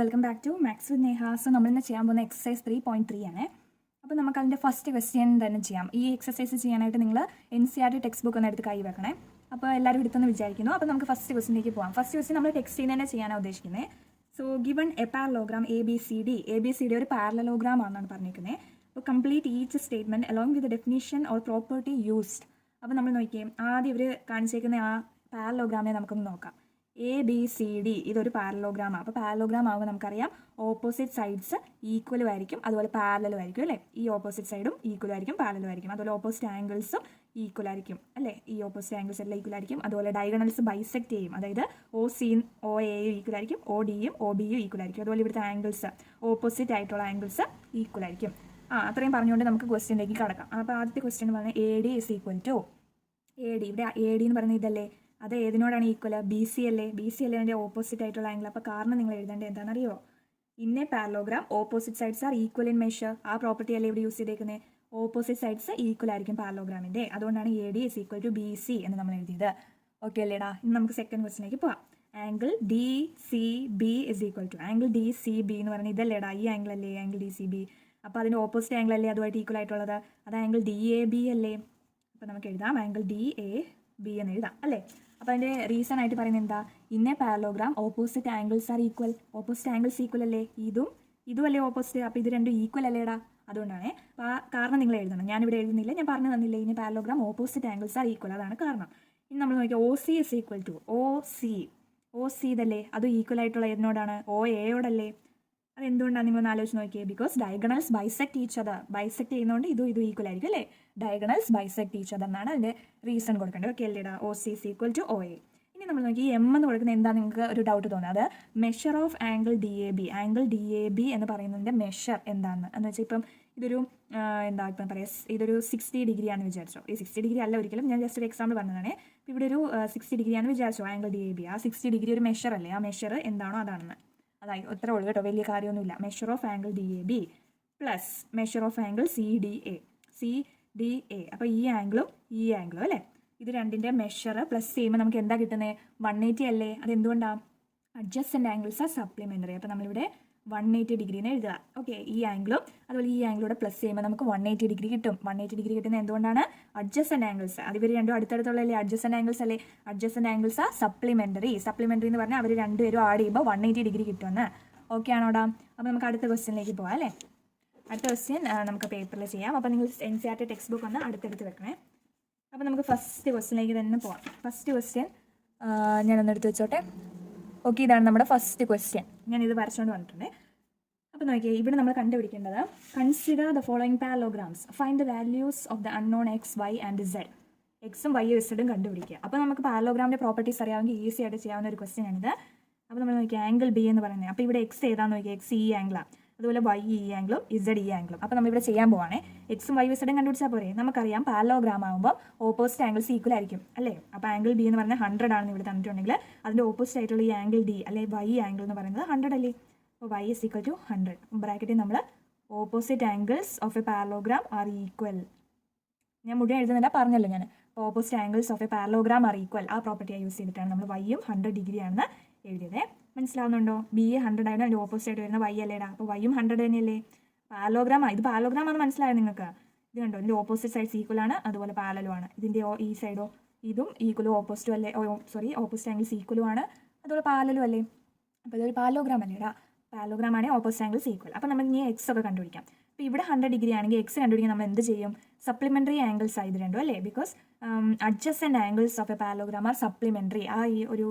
Welcome back to maths with Neha. So നമ്മളിന്ന് ചെയ്യാൻ പോകുന്ന എക്സസൈസ് 3.3 ആണ്. അപ്പോൾ നമുക്ക് അതിൻ്റെ ഫസ്റ്റ് ക്വസ്റ്റ്യൻ തന്നെ ചെയ്യാം. ഈ എക്സസൈസ് ചെയ്യാനായിട്ട് നിങ്ങൾ NCERT ടെക്സ്റ്റ് ബുക്ക് ഒന്ന് എടുത്ത് കൈ വെക്കണേ. അപ്പോൾ എല്ലാവരും എടുത്തെന്ന് വിചാരിക്കുന്നു. അപ്പോൾ നമുക്ക് ഫസ്റ്റ് ക്വസ്റ്റിലേക്ക് പോകാം. ഫസ്റ്റ് ക്വസ്റ്റ്യൻ നമ്മൾ ടെക്സ്റ്റിൽ തന്നെ ചെയ്യാനാണ് ഉദ്ദേശിക്കുന്നത്. So given A parallelogram ABCD ഒരു പാരലോഗ്രാം ആണെന്നാണ് പറഞ്ഞിരിക്കുന്നത്. അപ്പോൾ complete each statement along with definition or property used. അപ്പോൾ നമ്മൾ നോക്കിയേ, ആദ്യം ഇവർ കാണിച്ചേക്കുന്ന ആ പാരലോഗ്രാമിനെ നമുക്കൊന്ന് നോക്കാം. ABCD ഇതൊരു പാരലോഗ്രാമാണ്. അപ്പോൾ പാരലോഗ്രാം ആകുമ്പോൾ നമുക്കറിയാം ഓപ്പോസിറ്റ് സൈഡ്സ് ഈക്വലും ആയിരിക്കും, അതുപോലെ പാരലലും ആയിരിക്കും അല്ലേ. ഈ ഓപ്പോസിറ്റ് സൈഡും ഈക്വലും ആയിരിക്കും, പാരലലും ആയിരിക്കും. അതുപോലെ ഓപ്പോസിറ്റ് ആംഗിൾസും ഈക്വൽ ആയിരിക്കും അല്ലേ. ഈ ഓപ്പോസിറ്റ് ആംഗിൾസ് എല്ലാം ഈക്വൽ ആയിരിക്കും. അതുപോലെ ഡയഗണൽസ് ബൈസെക്ട് ചെയ്യും, അതായത് OCയും OAയും ഈക്വൽ ആയിരിക്കും, ODയും OBയും ഈക്വൽ ആയിരിക്കും. അതുപോലെ ഇവിടുത്തെ ആംഗിൾസ് ഓപ്പോസിറ്റ് ആയിട്ടുള്ള ആംഗിൾസ് ഈക്വൽ ആയിരിക്കും. അത്രയും പറഞ്ഞുകൊണ്ട് നമുക്ക് ക്വസ്റ്റ്യനിലേക്ക് കടക്കാം. അപ്പോൾ ആദ്യത്തെ ക്വസ്റ്റ്യൻ പറഞ്ഞാൽ AD is equal to AD. ഇവിടെ AD എന്ന് പറയുന്നത് ഇതല്ലേ, അത് ഏതിനോടാണ് ഈക്വൽ? BC അല്ലേ. BC അല്ലേ അതിൻ്റെ ഓപ്പോസിറ്റ് ആയിട്ടുള്ള ആംഗിൾ. അപ്പോൾ കാരണം നിങ്ങൾ എഴുതേണ്ടത് എന്താണെന്നറിയോ? In A parallelogram opposite sides are equal in measure. ആ പ്രോപ്പർട്ടി അല്ലേ ഇവിടെ യൂസ് ചെയ്തേക്കുന്നത്. ഓപ്പോസിറ്റ് സൈഡ്സ് ഈക്വൽ ആയിരിക്കും പാരലോഗ്രാമിൻ്റെ. അതുകൊണ്ടാണ് AD is equal to BC എന്ന് നമ്മൾ എഴുതിയത്. ഓക്കെ അല്ലേടാ. ഇനി നമുക്ക് സെക്കൻഡ് ക്വസ്റ്റിലേക്ക് പോവാം. Angle DCB is equal to angle DCB എന്ന് പറയുന്നത് ഇതല്ലേടാ, ഈ ആംഗിൾ അല്ലേ ആംഗിൾ DCB. അപ്പോൾ അതിൻ്റെ ഓപ്പോസിറ്റ് ആംഗിൾ അല്ലേ അതുമായിട്ട് ഈക്വൽ ആയിട്ടുള്ളത്, അത് ആംഗിൾ DAB അല്ലേ. അപ്പോൾ നമുക്ക് എഴുതാം ആംഗിൾ DAB എന്ന് എഴുതാം അല്ലേ. അപ്പോൾ അതിൻ്റെ റീസൺ ആയിട്ട് പറയുന്നത് എന്താ? In A parallelogram opposite angles are equal. Opposite angles equal അല്ലേ, ഇതും അല്ലേ ഓപ്പോസിറ്റ്. അപ്പോൾ ഇത് രണ്ടും ഈക്വൽ അല്ലേടാ, അതുകൊണ്ടാണ്. അപ്പോൾ ആ കാരണം നിങ്ങൾ എഴുതണം. ഞാനിവിടെ എഴുതുന്നില്ല, ഞാൻ പറഞ്ഞു തന്നില്ല. In A parallelogram opposite angles are equal, അതാണ് കാരണം. ഇനി നമ്മൾ നോക്കിയാൽ OC is equal to OC ഇതല്ലേ, അത് ഈക്വൽ ആയിട്ടുള്ള ഏതിനോടാണ്? OAയോടല്ലേ. അത് എന്തുകൊണ്ടാണ് നിങ്ങളൊന്ന് ആലോചിച്ച് നോക്കിയേ. Because diagonals bisect each other. Bisect ചെയ്യുന്നതുകൊണ്ട് ഇത് ഈക്വൽ ആയിരിക്കും അല്ലേ. ഡയഗണൽസ് ബൈസെക്ട് ഈച്ച് അതർ എന്നാണ് അതിൻ്റെ റീസൺ കൊടുക്കേണ്ടത്. ഓക്കെ അല്ലേടാ. OC is equal to OA. ഇനി നമ്മൾ നോക്കി M എന്ന് കൊടുക്കുന്നത് എന്താ നിങ്ങൾക്ക് ഒരു ഡൗട്ട് തോന്നുന്നത്? അത് measure of angle DAB. Angle DAB എന്ന് പറയുന്നതിൻ്റെ മെഷർ എന്താണെന്ന് എന്ന് വെച്ചാൽ ഇപ്പം ഇതൊരു ഇപ്പം പറയാം, ഇതൊരു 60 ഡിഗ്രി ആണെന്ന് വിചാരിച്ചോ. ഈ 60 ഡിഗ്രി അല്ല ഒരിക്കലും, ഞാൻ ജസ്റ്റ് ഒരു എക്സാമ്പിൾ പറഞ്ഞതാണ്. ഇപ്പോൾ ഇവിടെ ഒരു 60 ഡിഗ്രി ആണെന്ന് വിചാരിച്ചോ ആംഗിൾ DAB. ആ 60 ഡിഗ്രി ഒരു മെഷർ അല്ലേ, ആ മെഷർ എന്താണോ അതാണെന്ന്. അതായത് ഇത്ര ഉള്ളു കേട്ടോ, വലിയ കാര്യമൊന്നുമില്ല. Measure of angle DAB plus measure of angle CDA. അപ്പോൾ ഈ ആംഗിളും അല്ലേ, ഇത് രണ്ടിൻ്റെ മെഷർ പ്ലസ് ചെയ്യുമ്പോൾ നമുക്ക് എന്താ കിട്ടുന്നത്? 180 അല്ലേ. അതെന്തുകൊണ്ടാണ്? Adjacent angles are supplementary. അപ്പോൾ നമ്മളിവിടെ 180 ഡിഗ്രിന്ന് എഴുതുക. ഓക്കെ, ഈ ആംഗിളും അതുപോലെ ഈ ആംഗിളൂടെ പ്ലസ് ചെയ്യുമ്പോൾ നമുക്ക് 180 ഡിഗ്രി കിട്ടും. 180 ഡിഗ്രി കിട്ടുന്നത് എന്തുകൊണ്ടാണ്? Adjacent angles. അത് ഇവർ രണ്ടും അടുത്തടുത്തുള്ളല്ലേ അഡ്ജസ്റ്റൻ്റ് ആംഗിൾസ് അല്ലേ. അഡ്ജസ്റ്റൻ്റ് ആംഗിൾസ് ആർ സപ്ലിമെൻ്ററി എന്ന് പറഞ്ഞാൽ അവർ രണ്ടുപേരും ആഡ് ചെയ്യുമ്പോൾ 180 ഡിഗ്രി കിട്ടുമെന്ന്. ഓക്കെ ആണോടാ. അപ്പോൾ നമുക്ക് അടുത്ത ക്വസ്റ്റ്യനിലേക്ക് പോകാം അല്ലേ. അടുത്ത ക്വസ്റ്റ്യൻ നമുക്ക് പേപ്പറിൽ ചെയ്യാം. അപ്പോൾ നിങ്ങൾ NCERT ടെക്സ്റ്റ് ബുക്ക് ഒന്ന് അടുത്തെടുത്ത് വെക്കണേ. അപ്പോൾ നമുക്ക് ഫസ്റ്റ് ക്വസ്റ്റ്യനിലേക്ക് തന്നെ പോകാം. ഫസ്റ്റ് ക്വസ്റ്റ്യൻ ഞാനൊന്ന് എടുത്ത് വെച്ചോട്ടെ. ഓക്കെ, ഇതാണ് നമ്മുടെ ഫസ്റ്റ് ക്വസ്റ്റ്യൻ. ഞാനിത് വരച്ചുകൊണ്ട് വന്നിട്ടുണ്ട്. അപ്പോൾ നോക്കിയാൽ ഇവിടെ നമ്മൾ കണ്ടുപിടിക്കേണ്ടത്, consider the following parallelograms, find the values of the unknown X, Y and Z. എക്സും വൈയും ഇസഡും കണ്ടുപിടിക്കുക. അപ്പോൾ നമുക്ക് പാരലോഗ്രാമിൻ്റെ പ്രോപ്പർട്ടീസ് അറിയാമെങ്കിൽ ഈസി ആയിട്ട് ചെയ്യാവുന്ന ഒരു ക്വസ്റ്റ്യൻ ആണിത്. അപ്പോൾ നമ്മൾ നോക്കിയാൽ ആംഗിൾ B എന്ന് പറയുന്നത്, അപ്പോൾ ഇവിടെ X ഏതാണെന്ന് നോക്കിയാൽ X ഈ ആംഗിളാണ്, അതുപോലെ Y ഈ ആംഗിളും Z ഈ ആംഗിളും. അപ്പോൾ നമ്മളിവിടെ ചെയ്യാൻ പോവാണേ. എക്സും വൈയും ഇസഡും കണ്ടുപിടിച്ചാൽ പോരെ. നമുക്കറിയാം പാരലോഗ്രാം ആകുമ്പോൾ ഓപ്പോസിറ്റ് ആംഗിൾസ് ഈക്വൽ ആയിരിക്കും അല്ലേ. അപ്പോൾ ആംഗിൾ B എന്ന് പറഞ്ഞാൽ 100 ആണെന്ന് ഇവിടെ തന്നിട്ടുണ്ടെങ്കിൽ അതിൻ്റെ ഓപ്പോസിറ്റ് ആയിട്ടുള്ള ഈ ആംഗിൾ D അല്ലെ Y ആംഗിൾ എന്ന് പറയുന്നത് 100 അല്ലേ. അപ്പോൾ Y is equal to 100. ബ്രാക്കറ്റിൽ നമ്മൾ opposite angles of a parallelogram are equal. ഞാൻ മുഴുവൻ എഴുതുന്നില്ല, പറഞ്ഞല്ലോ ഞാൻ. അപ്പോൾ opposite angles of a parallelogram are equal, ആ പ്രോപ്പർട്ടിയെ യൂസ് ചെയ്തിട്ടാണ് നമ്മൾ Yയും 100 ഡിഗ്രി ആണെന്ന് എഴുതിയത്. മനസ്സിലാവുന്നുണ്ടോ? B 100 ആയിരുന്നു, അതിൻ്റെ ഓപ്പോസിറ്റ് ആയിട്ട് വരുന്ന Y അല്ലേടാ. അപ്പോൾ Yയും 100 തന്നെയല്ലേ. പാരലോഗ്രാമാണ്, ഇത് പാരലോഗ്രാമാണെന്ന് മനസ്സിലായോ നിങ്ങൾക്ക്? ഇത് കണ്ടോ, ഇതിൻ്റെ ഓപ്പോസിറ്റ് സൈഡ്സ് ഈക്വൽ ആണ്, അതുപോലെ പാരലും ആണ്. ഇതിൻ്റെ ഈ സൈഡോ ഇതും ഈക്വലും ഓപ്പോസിറ്റും അല്ലേ, ഓപ്പോസിറ്റ് ആംഗിൾസ് ഈക്വലും ആണ്, അതുപോലെ പാരലും അല്ലേ. അപ്പോൾ ഇതൊരു പാരലോഗ്രാം അല്ലേടാ. പാരലോഗ്രാം ആണ്, ഓപ്പോസിറ്റ് ആംഗിൾസ് ഈക്വൽ. അപ്പോൾ നമുക്ക് ഇനി X ഒക്കെ കണ്ടുപിടിക്കാം. അപ്പോൾ ഇവിടെ 100 ഡിഗ്രി ആണെങ്കിൽ X കണ്ടുപിടിക്കാൻ നമ്മൾ എന്ത് ചെയ്യും? സപ്ലിമെൻ്ററി ആംഗിൾസ് ആയത് രണ്ടും അല്ലേ. Because adjacent angles of a parallelogram R supplementary. ആ ഈ ഒരു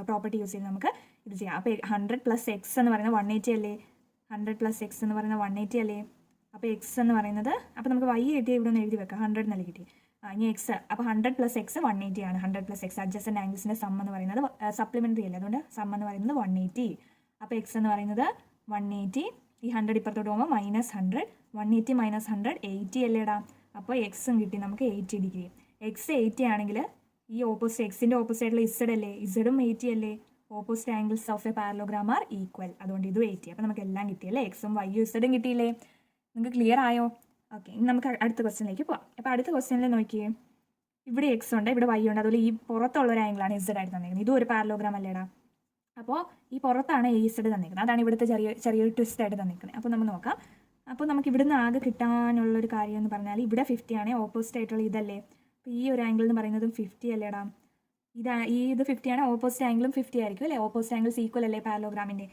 പ്രോപ്പർട്ടി യൂസ് ചെയ്ത് നമുക്ക് ഇത് ചെയ്യാം. അപ്പോൾ 100 + X എന്ന് പറയുന്നത് 180 അല്ലേ. 100 + X എന്ന് പറയുന്നത് 180 അല്ലേ. അപ്പോൾ X എന്ന് പറയുന്നത്, അപ്പോൾ നമുക്ക് Y കിട്ടി, ഇവിടെ ഒന്ന് എഴുതി വെക്കാം. 100 എന്നല്ലേ കിട്ടി. ഇനി X, അപ്പോൾ 100 + X 180 ആണ്. 100 + X അഡ്ജസ്റ്റൻ്റ് ആംഗിൾസിൻ്റെ സം എന്ന് പറയുന്നത് സപ്ലിമെൻ്ററി അല്ലേ, അതുകൊണ്ട് സം എന്ന് പറയുന്നത് 180. അപ്പോൾ X എന്ന് പറയുന്നത് 180. ഈ 100 ഇപ്പുറത്തോട്ട് പോകുമ്പോൾ -100. 180 - 100 80 അല്ലേടാ. അപ്പോൾ Xും കിട്ടി നമുക്ക് 80 ഡിഗ്രി. X 80 ആണെങ്കിൽ ഈ ഓപ്പോസിറ്റ് Xൻ്റെ ഓപ്പോസിറ്റ് ആയിട്ടുള്ള Z അല്ലേ, Zഉം 80 അല്ലേ. Opposite angles of a parallelogram are equal, അതുകൊണ്ട് ഇതും 80. അപ്പോൾ നമുക്ക് എല്ലാം കിട്ടിയല്ലേ, Xും Yയും Zഉം കിട്ടിയില്ലേ. നിങ്ങൾക്ക് ക്ലിയർ ആയോ? ഓക്കെ, ഇനി നമുക്ക് അടുത്ത ക്വസ്റ്റ്യനിലേക്ക് പോകാം. അപ്പോൾ അടുത്ത ക്വസ്റ്റ്യനിൽ നോക്കിയേ, ഇവിടെ X ഉണ്ട്, ഇവിടെ Y ഉണ്ട്, അതുപോലെ ഈ പുറത്തുള്ള ഒരു ആംഗിളാണ് Z ആയിട്ട് തന്നിരിക്കുന്നത്. ഇതും ഒരു പാരലോഗ്രാം അല്ലേടാ. അപ്പോൾ ഈ പുറത്താണ് എ ഇസഡ് തന്നിരിക്കുന്നത്. അതാണ് ഇവിടുത്തെ ചെറിയൊരു ട്വിസ്റ്റ് ആയിട്ട് തന്നിരിക്കുന്നത്. അപ്പോൾ നമുക്ക് നോക്കാം. അപ്പോൾ നമുക്ക് ഇവിടുന്ന് ആകെ കിട്ടാനുള്ളൊരു കാര്യം എന്ന് പറഞ്ഞാൽ ഇവിടെ 50 ആണ്, ഓപ്പോസിറ്റ് ആയിട്ടുള്ള ഇതല്ലേ. അപ്പോൾ ഈ ഒരു ആംഗിൾ എന്ന് പറയുന്നതും 50 അല്ലേടാ. ഇത് 50 ആണ്, ഓപ്പോസിറ്റ് ആംഗിളും 50 ആയിരിക്കും അല്ലേ. ഓപ്പോസിറ്റ് ആംഗിൾസ് ഈക്വൽ അല്ലേ പാരലോഗ്രാമിൻ്റെ.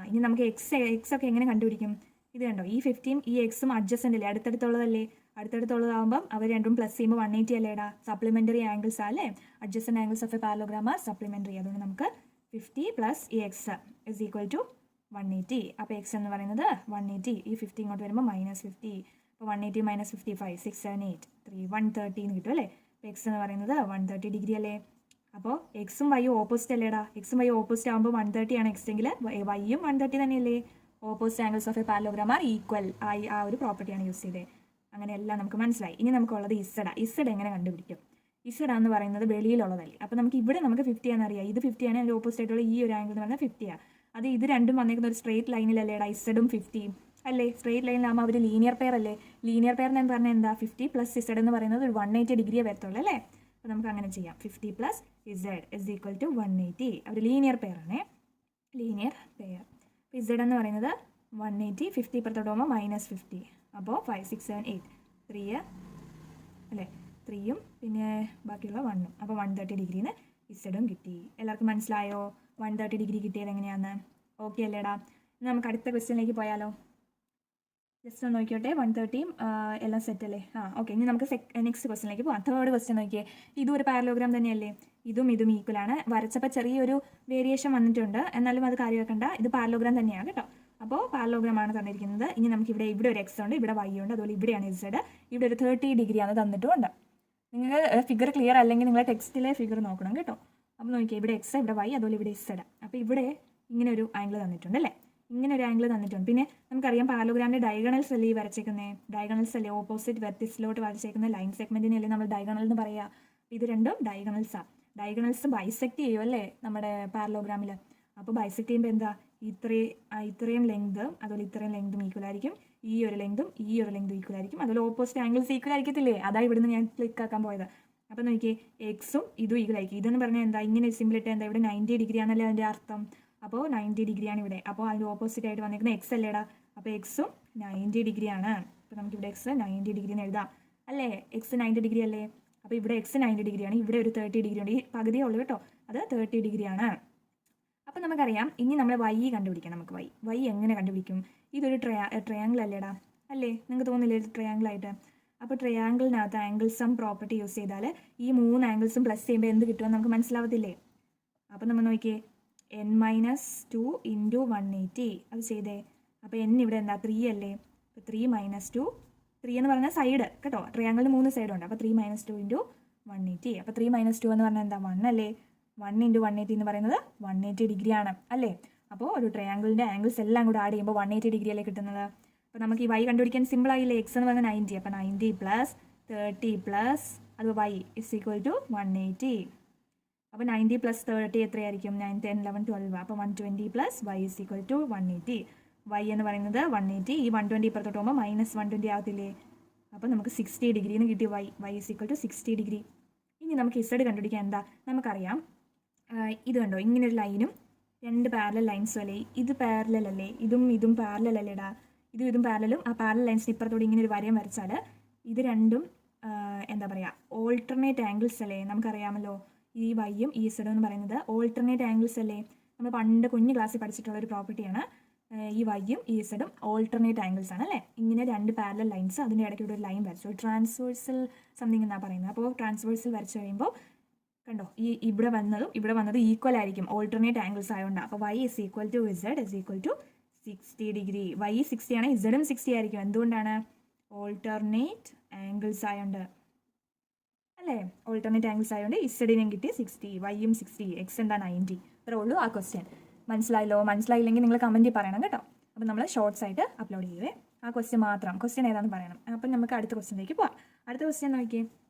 ഇനി നമുക്ക് എക്സ് ഒക്കെ എങ്ങനെ കണ്ടുപിടിക്കും? ഇത് കണ്ടോ, ഈ 50യും ഈ എക്സും അഡ്ജസ്റ്റൻ്റ് അല്ലേ, അടുത്തടുത്തുള്ളതല്ലേ. അടുത്തടുത്തുള്ളതാകുമ്പം അവർ രണ്ടും പ്ലസ് ചെയ്യുമ്പോൾ 180 അല്ലേടാ. സപ്ലിമെൻ്ററി ആംഗിൾസ് അല്ലേ, adjacent angles of a parallelogram R supplementary. അതുകൊണ്ട് നമുക്ക് 50 പ്ലസ് ഈ എക്സ് ഇസ് ഈക്വൽ ടു 180. അപ്പോൾ എക്സ് എന്ന് പറയുന്നത് 180. ഈ 50 ഇങ്ങോട്ട് വരുമ്പോൾ -50. അപ്പോൾ 180 - 55 6 7 8 3 130 എന്ന് കിട്ടും അല്ലേ. അപ്പോൾ എക്സ് എന്ന് പറയുന്നത് 130 ഡിഗ്രി അല്ലേ. അപ്പോൾ എക്സും വൈയും ഓപ്പോസിറ്റ് അല്ലേടാ. എക്സും വൈയും ഓപ്പോസിറ്റ് ആകുമ്പോൾ 130 ആണ് എക്സ് എങ്കിൽ വൈയും 130 തന്നെയല്ലേ. Opposite angles of a parallelogram are equal ആയി ആ ഒരു പ്രോപ്പർട്ടിയാണ് യൂസ് ചെയ്തത്. അങ്ങനെയെല്ലാം നമുക്ക് മനസ്സിലായി. ഇനി നമുക്കുള്ളത് ഇസഡ് എങ്ങനെ കണ്ടുപിടിക്കും? ഇസഡ് എന്ന് പറയുന്നത് വെളിയിലുള്ളതല്ലേ. അപ്പോൾ നമുക്ക് 50 ആണെന്നറിയാം. ഇത് 50 ആണ്, അതിൻ്റെ ഓപ്പോസിറ്റ് ആയിട്ടുള്ള ഈ ഒരു ആംഗിൾ എന്ന് പറഞ്ഞാൽ 50 ആണ്. അത് ഇത് രണ്ടും വന്നിരിക്കുന്ന ഒരു സ്ട്രേറ്റ് ലൈനിലല്ലേടാ. ഇസഡും 50 അല്ലേ. സ്ട്രേറ്റ് ലൈനിലാകുമ്പോൾ അവർ ലീനിയർ പെയർ അല്ലേ. ലീനിയർ പെയർ എന്ന് പറഞ്ഞാൽ എന്താ, 50 പ്ലസ് ഇസഡ് എന്ന് പറയുന്നത് ഒരു 180 ഡിഗ്രിയെ വരത്തുള്ളൂ അല്ലേ. അപ്പോൾ നമുക്ക് അങ്ങനെ ചെയ്യാം. 50 plus Z is equal to 180. അവർ ലീനിയർ പെയർ ആണേ, ലീനിയർ പെയർ. അപ്പോൾ ഇസഡ് എന്ന് പറയുന്നത് 180, 50 ഇപ്പുറത്തോട്ട് പോകുമ്പോൾ -50. അപ്പോൾ 5 6 7 8 3 അല്ലേ, 3യും പിന്നെ ബാക്കിയുള്ള 1ഉം. അപ്പോൾ 130 ഡിഗ്രിന്ന് ഇസഡും കിട്ടി. എല്ലാവർക്കും മനസ്സിലായോ 130 ഡിഗ്രി കിട്ടിയത് എങ്ങനെയാണെന്ന്? ഓക്കെ അല്ലേടാ. നമുക്ക് അടുത്ത ക്വസ്റ്റ്യനിലേക്ക് പോയാലോ? ജസ്റ്റ് ഒന്ന് നോക്കിയോട്ടെ. 130യും എല്ലാം സെറ്റ് അല്ലേ. ഓക്കെ. ഇനി നമുക്ക് നെക്സ്റ്റ് ക്വസ്റ്റ്യനിലേക്ക് പോകാം. തേർഡ് ക്വസ്റ്റ്യൻ നോക്കിയേ. ഇതും ഒരു പാരലോഗ്രാം തന്നെയല്ലേ. ഇതും ഈക്വലാണ്. വരച്ചപ്പോൾ ചെറിയൊരു വേരിയേഷൻ വന്നിട്ടുണ്ട്, എന്നാലും അത് കാര്യമാക്കണ്ട. ഇത് പാരലോഗ്രാം തന്നെയാണ് കേട്ടോ. അപ്പോൾ പാരലോഗ്രാമാണ് തന്നിരിക്കുന്നത്. ഇനി നമുക്ക് ഇവിടെ ഒരു എക്സ് ഉണ്ട്, ഇവിടെ വൈ ഉണ്ട്, അതുപോലെ ഇവിടെയാണ് ഇസഡ്. ഇവിടെ ഒരു 30 ഡിഗ്രിയാണ് തന്നിട്ടുമുണ്ട്. നിങ്ങൾ ഫിഗർ ക്ലിയർ അല്ലെങ്കിൽ നിങ്ങൾ ടെക്സ്റ്റിലെ ഫിഗർ നോക്കണം കേട്ടോ. അപ്പോൾ നോക്കിയാൽ ഇവിടെ എക്സ്, ഇവിടെ വൈ, അതുപോലെ ഇവിടെ ഇസഡ്. അപ്പോൾ ഇവിടെ ഇങ്ങനെ ഒരു ആംഗിൾ തന്നിട്ടുണ്ട് അല്ലേ. ഇങ്ങനെ ഒരു ആംഗിൾ തന്നിട്ടുണ്ട്. പിന്നെ നമുക്കറിയാം പാരലോഗ്രാമിൻ്റെ ഡയഗണൽസ് അല്ലേ ഈ വരച്ചേക്കുന്നത്. ഡയഗണൽസ് അല്ലേ, ഓപ്പോസിറ്റ് വെർട്ടിസിലോട്ട് വരച്ചേക്കുന്ന ലൈൻ സെഗ്മെൻറ്റിനല്ലേ നമ്മൾ ഡയഗണൽ എന്ന് പറയുക. ഇത് രണ്ടും ഡയഗണൽസാണ്. ഡയഗണൽസ് ബൈസെക്ട് ചെയ്യും അല്ലേ നമ്മുടെ പാരലോഗ്രാമിൽ. അപ്പോൾ ബൈസെക്ട് ചെയ്യുമ്പോൾ എന്താ, ഇത്രയും ലെങ്ത് അതുപോലെ ഇത്രയും ലെങ്തും ഈക്വൽ ആയിരിക്കും. ഈ ഒരു ലെങ്തും ഈക്വൽ ആയിരിക്കും. അതുപോലെ ഓപ്പോസിറ്റ് ആംഗിൾസ് ഈക്വൽ ആയിരിക്കത്തില്ലേ. അതാ ഇവിടുന്ന് ഞാൻ ക്ലിക്ക് ആക്കാൻ പോയത്. അപ്പോൾ നോക്കിയേ, എക്സും ഇതും ഈക്വൽ ആയിരിക്കും. ഇതെന്ന് പറഞ്ഞാൽ എന്താ, ഇങ്ങനെ സിമ്പിളിട്ട് എന്താ, ഇവിടെ 90 ഡിഗ്രി ആണല്ലേ അതിൻ്റെ അർത്ഥം. അപ്പോൾ 90 ഡിഗ്രിയാണ് ഇവിടെ. അപ്പോൾ അതിൻ്റെ ഓപ്പോസിറ്റ് ആയിട്ട് വന്നിരിക്കുന്ന എക്സ് അല്ലേടാ. അപ്പോൾ എക്സും 90 ഡിഗ്രിയാണ്. അപ്പോൾ നമുക്കിവിടെ എക്സ് 90 ഡിഗ്രി എന്ന് എഴുതാം അല്ലേ. എക്സ് 90 ഡിഗ്രി അല്ലേ. അപ്പോൾ ഇവിടെ എക്സ് 90 ഡിഗ്രിയാണ്, ഇവിടെ ഒരു 30 ഡിഗ്രി ഉണ്ട്. ഈ പകുതിയേ ഉള്ളൂ കേട്ടോ, അത് 30 ഡിഗ്രിയാണ്. അപ്പോൾ നമുക്കറിയാം ഇനി നമ്മൾ വൈ കണ്ടുപിടിക്കാം. നമുക്ക് വൈ എങ്ങനെ കണ്ടുപിടിക്കും? ഇതൊരു ട്രയാങ്കിൾ അല്ലേടാ അല്ലേ. നിങ്ങൾക്ക് തോന്നില്ലേ ഒരു ട്രയാങ്കിളായിട്ട്? അപ്പോൾ ട്രയാങ്കിളിനകത്ത് ആംഗിൾ സം പ്രോപ്പർട്ടി യൂസ് ചെയ്താൽ ഈ 3 ആംഗിൾസും പ്ലസ് ചെയ്യുമ്പോൾ എന്ത് കിട്ടുമെന്ന് നമുക്ക് മനസ്സിലാവത്തില്ലേ. അപ്പോൾ നമ്മൾ നോക്കിയേ, n-2 × 180 അത് ചെയ്തേ. അപ്പോൾ n ഇവിടെ എന്താ 3 അല്ലേ. അപ്പോൾ 3 - 2, 3 എന്ന് പറഞ്ഞാൽ സൈഡ് കേട്ടോ. ട്രയാങ്കിളിന് 3 സൈഡുണ്ട്. അപ്പോൾ 3 - 2 × 180. അപ്പോൾ 3 - 2 എന്ന് പറഞ്ഞാൽ എന്താ 1 അല്ലേ. 1 × 180 എന്ന് പറയുന്നത് 180 ഡിഗ്രിയാണ് അല്ലേ. അപ്പോൾ ഒരു ട്രയാങ്കിളിൻ്റെ ആംഗിൾസ് എല്ലാം കൂടെ ആഡ് ചെയ്യുമ്പോൾ 180 ഡിഗ്രി അല്ലേ കിട്ടുന്നത്. അപ്പോൾ നമുക്ക് ഈ വൈ കണ്ടുപിടിക്കാൻ സിമ്പിൾ ആയില്ലേ. എക്സ് എന്ന് പറഞ്ഞാൽ 90. അപ്പോൾ 90 പ്ലസ് 30 പ്ലസ് അത് വൈ ഇസ് ഈക്വൽ ടു 180. അപ്പോൾ 90 പ്ലസ് 30 എത്രയായിരിക്കും? 9 10 11 12. അപ്പോൾ 120 plus Y is equal to 180. Y എന്ന് പറയുന്നത് 180. ഈ 120 ഇപ്പുറത്തോട്ട് പോകുമ്പോൾ -120 ആവത്തില്ലേ. അപ്പോൾ നമുക്ക് 60 ഡിഗ്രി എന്ന് കിട്ടി. Y is equal to 60 degree. ഇനി നമുക്ക് ഇസഡ് കണ്ടുപിടിക്കാൻ എന്താ നമുക്കറിയാം. ഇത് കണ്ടോ, ഇങ്ങനെ ഒരു ലൈനും 2 പാരലൽ ലൈൻസും അല്ലേ. ഇത് പാരലൽ അല്ലേ, ഇതും പാരലൽ അല്ലേടാ. ഇതും പാരലും. ആ പാരലൽ ലൈൻസിന് ഇപ്പുറത്തോടെ ഇങ്ങനെ ഒരു വരയം വരച്ചാൽ ഇത് രണ്ടും എന്താ പറയുക, ഓൾട്ടർനേറ്റ് ആംഗിൾസ് അല്ലേ. നമുക്കറിയാമല്ലോ ഈ വൈയും ഈ ഇസഡും എന്ന് പറയുന്നത് ഓൾട്ടർനേറ്റ് ആംഗിൾസ് അല്ലേ. നമ്മൾ പണ്ട് കുഞ്ഞു ക്ലാസ്സിൽ പഠിച്ചിട്ടുള്ള ഒരു പ്രോപ്പർട്ടിയാണ്. ഈ വൈയും ഈ ഇസഡും ഓൾട്ടർനേറ്റ് ആംഗിൾസ് ആണ് അല്ലേ. ഇങ്ങനെ 2 പാരലൽ ലൈൻസ്, അതിൻ്റെ ഇടയ്ക്ക് ഒരു ലൈൻ വരച്ചു, ട്രാൻസ്വേഴ്സൽ സംതിങ് എന്നാണ് പറയുന്നത്. അപ്പോൾ ട്രാൻസ്വേഴ്സൽ വരച്ചു കഴിയുമ്പോൾ കണ്ടോ, ഇവിടെ വന്നത് ഈക്വൽ ആയിരിക്കും, ഓൾട്ടർനേറ്റ് ആംഗിൾസ് ആയതുകൊണ്ട്. അപ്പോൾ Y is equal to Z is equal to 60 degree. Y 60 ആണ്, ഇസഡും 60 ആയിരിക്കും. എന്തുകൊണ്ടാണ്? ഓൾട്ടർനേറ്റ് ആംഗിൾസ് ആയതുകൊണ്ട് അല്ലേ. ഓൾട്ടർനേറ്റ് ആംഗിൾസ് ആയതുകൊണ്ട് ഇസഡിനും കിട്ടി 60, വൈയും 60, എക്സ് എന്താ 90. ഇത്രേ ഉള്ളൂ ആ ക്വസ്റ്റ്യൻ. മനസ്സിലായല്ലോ? മനസ്സിലായില്ലെങ്കിൽ നിങ്ങൾ കമൻറ്റിൽ പറയണം കേട്ടോ. അപ്പോൾ നമ്മൾ ഷോർട്സ് ആയിട്ട് അപ്ലോഡ് ചെയ്യുവേ. ആ ക്വസ്റ്റ്യൻ മാത്രം, ക്വസ്റ്റ്യൻ ഏതാണെന്ന് പറയണം. അപ്പം നമുക്ക് അടുത്ത ക്വസ്റ്റ്യനിലേക്ക് പോവാം. അടുത്ത ക്വസ്റ്റ്യൻ നോക്കിയേ,